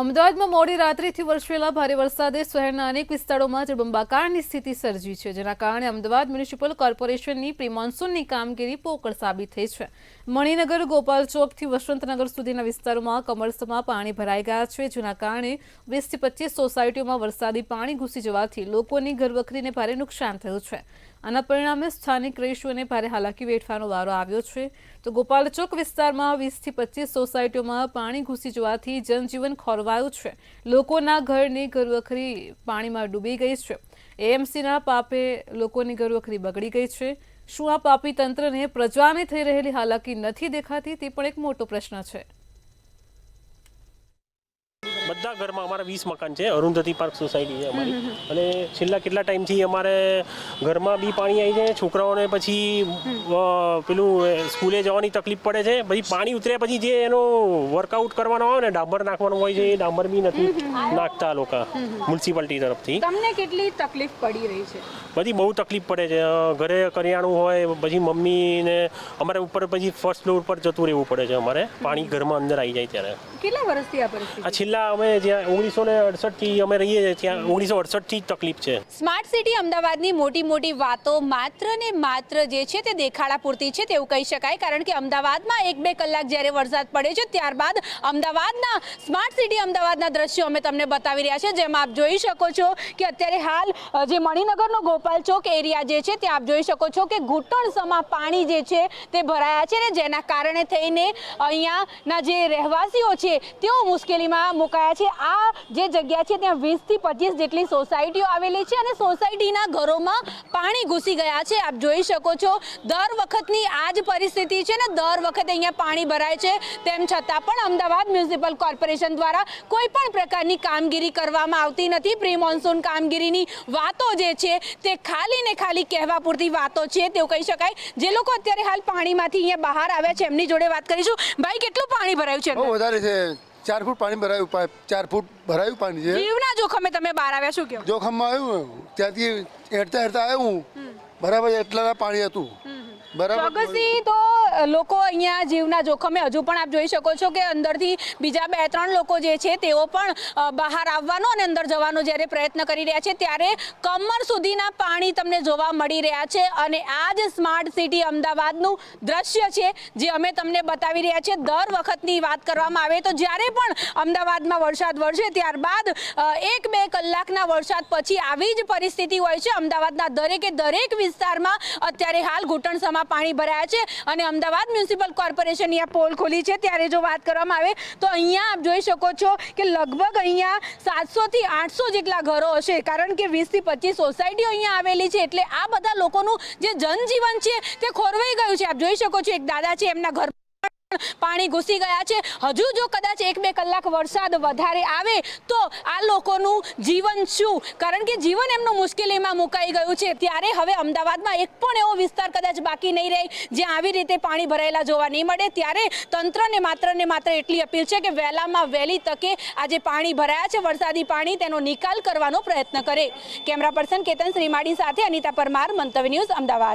અમદાવાદમાં મોડી રાત્રિથી વરસેલા ભારે વરસાદે શહેરના અનેક વિસ્તારોમાં જળબંબાકારની સ્થિતિ સર્જી છે, જેના કારણે અમદાવાદ મ્યુનિસિપલ કોર્પોરેશનની પ્રી મોન્સૂનની કામગીરી પોકળ સાબિત થઈ છે. મણિનગર, ગોપાલ ચોકથી વસંતનગર સુધીના વિસ્તારોમાં કમરસમાં પાણી ભરાઈ ગયા છે, જેના કારણે 20 થી 25 સોસાયટીઓમાં વરસાદી પાણી ઘૂસી જવાથી લોકોની ઘરવખરીને ભારે નુકસાન થયું છે. આના પરિણામે સ્થાનિક રહીશોને ભારે હાલાકી વેઠવાનો વારો આવ્યો છે. તો ગોપાલ ચોક વિસ્તારમાં 20 થી 25 સોસાયટીઓમાં પાણી ઘૂસી જવાથી જનજીવન ખોરવાયું છે. લોકોના ઘરની ઘરવખરી પાણીમાં ડૂબી ગઈ છે. એએમસીના પાપે લોકોની ઘરવખરી બગડી ગઈ છે. શું આ પાપી તંત્રને પ્રજાને થઈ રહેલી હાલાકી નથી દેખાતી, તે પણ એક મોટો પ્રશ્ન છે. બધા ઘરમાં અમારા 20 મકાન છે. અરુંધતી પાર્ક સોસાયટી છે અમારી, અને છેલ્લા કેટલા ટાઈમથી અમારે ઘરમાં બી પાણી આવી જાય. છોકરાઓને પછી પેલું સ્કૂલે જવાની તકલીફ પડે છે. પછી પાણી ઉતર્યા પછી જે એનો વર્કઆઉટ કરવાનો હોય ને, ડાંબર નાખવાનું હોય છે, એ ડાંબર બી નથી નાખતા લોકો મ્યુનિસિપાલિટી તરફથી. તમને કેટલી તકલીફ પડી રહી છે? બધી બહુ તકલીફ પડે છે. ઘરે કરિયાણું હોય, પછી મમ્મીને અમારે ઉપર પછી ફર્સ્ટ ફ્લોર પર જતું રહેવું પડે છે. અમારે પાણી ઘરમાં અંદર આવી જાય ત્યારે. કેટલા વર્ષથી આ પરિસ્થિતિ? આ છેલ્લા અમે જ્યાં 1968 થી અમે રહીએ છીએ ત્યાં 1968 થી તકલીફ છે. સ્માર્ટ સિટી અમદાવાદની મોટી મોટી વાતો માત્ર ને માત્ર જે છે તે દેખાડા પૂરતી છે તેવું કહી શકાય, કારણ કે અમદાવાદમાં 1-2 કલાક જ્યારે વરસાદ પડે છે ત્યારબાદ અમદાવાદના સ્માર્ટ સિટી અમદાવાદના દ્રશ્યો અમે તમને બતાવી રહ્યા છે. જેમાં આપ જોઈ શકો છો કે અત્યારે હાલ જે મણિનગરનો ગોપાલ ચોક એરિયા જે છે ત્યાં આપ જોઈ શકો છો કે ઘૂંટણસમા પાણી જે છે તે ભરાયા છે, ને જેના કારણે થઈને અહીંયાના જે રહેવાસીઓ છે તેઓ મુશ્કેલીમાં મુકાયા છે. આ જે જગ્યા છે ત્યાં 20 થી 25 જેટલી સોસાયટીઓ આવેલી છે, અને સોસાયટીના ઘરોમાં પાણી ઘૂસી ગયા છે. આપ જોઈ શકો છો દર વખતની આ જ પરિસ્થિતિ છે ને, દર વખતે અહીંયા પાણી ભરાય છે. તેમ છતાં પણ અમદાવાદ મ્યુનિસિપલ કોર્પોરેશન દ્વારા કોઈ પણ પ્રકારની કામગીરી કરવામાં આવતી નથી. પ્રી મોન્સૂન કામગીરીની વાતો જે છે તે ખાલી ને ખાલી કહેવા પૂરતી વાતો છે તેવું કહી શકાય. જે લોકો અત્યારે હાલ પાણીમાંથી અહીંયા બહાર આવ્યા છે એમની જોડે વાત કરીશું. ભાઈ, કેટલું પાણી ભરાયું છે? બહુ વધારે છે. 4 ફૂટ પાણી ભરાયું, 4 ફૂટ ભરાયું પાણી છે. જીવના જોખમે તમે બહાર આવ્યા, શું કહો? જોખમમાં આવ્યું, ત્યાંથી હેરતા હેરતા આવ્યો હું, બરાબર એટલા પાણી હતું. ચોક્કસથી તો લોકો અહીંયા જીવના જોખમે હજુ પણ આપ જોઈ શકો છો કે અંદરથી બીજા 2-3 લોકો જે છે તેઓ પણ બહાર આવવાનો અને અંદર જવાનો જ્યારે પ્રયત્ન કરી રહ્યા છે ત્યારે કમર સુધીના પાણી તમને જોવા મળી રહ્યા છે. અને આ જ સ્માર્ટ સિટી અમદાવાદનું દ્રશ્ય છે જે અમે તમને બતાવી રહ્યા છીએ. દર વખતની વાત કરવામાં આવે તો જ્યારે પણ અમદાવાદમાં વરસાદ વરસે ત્યારબાદ 1-2 કલાકના વરસાદ પછી આવી જ પરિસ્થિતિ હોય છે. અમદાવાદના દરેક વિસ્તારમાં અત્યારે હાલ ઘૂંટણસમા પાણી ભરાયા છે, અને અમદાવાદ મ્યુનિસિપલ કોર્પોરેશનની આ પોલ ખોલી છે ત્યારે જો વાત કરવામાં આવે તો અહીંયા આપ જોઈ શકો છો કે લગભગ અહીંયા 700 થી 800 જેટલા ઘરો હશે, કારણ કે 20 થી 25 સોસાયટીઓ અહીંયા આવેલી છે. એટલે આ બધા લોકોનું જે જનજીવન છે તે ખોરવાઈ ગયું છે. આપ જોઈ શકો છો એક દાદા છે, એમના ઘર પાણી ઘૂસી ગયા છે. હજુ જો કદાચ 1-2 કલાક વરસાદ વધારે આવે તો આ લોકોનું જીવન શું, કારણ કે જીવન એમનું મુશ્કેલીમાં મુકાઈ ગયું છે. ત્યારે હવે અમદાવાદમાં એક પણ એવો વિસ્તાર કદાચ બાકી નહીં રહે જ્યાં આવી રીતે પાણી ભરાયેલા જોવા નહીં મળે. ત્યારે તંત્રને માત્ર એટલી અપીલ છે કે વહેલામાં વહેલી તકે આ જે પાણી ભરાયા છે વરસાદી પાણી, તેનો નિકાલ કરવાનો પ્રયત્ન કરે. કેમેરા પર્સન કેતન શ્રીમાળી સાથે અનિતા પરમાર, મંતવ્ય ન્યૂઝ, અમદાવાદ.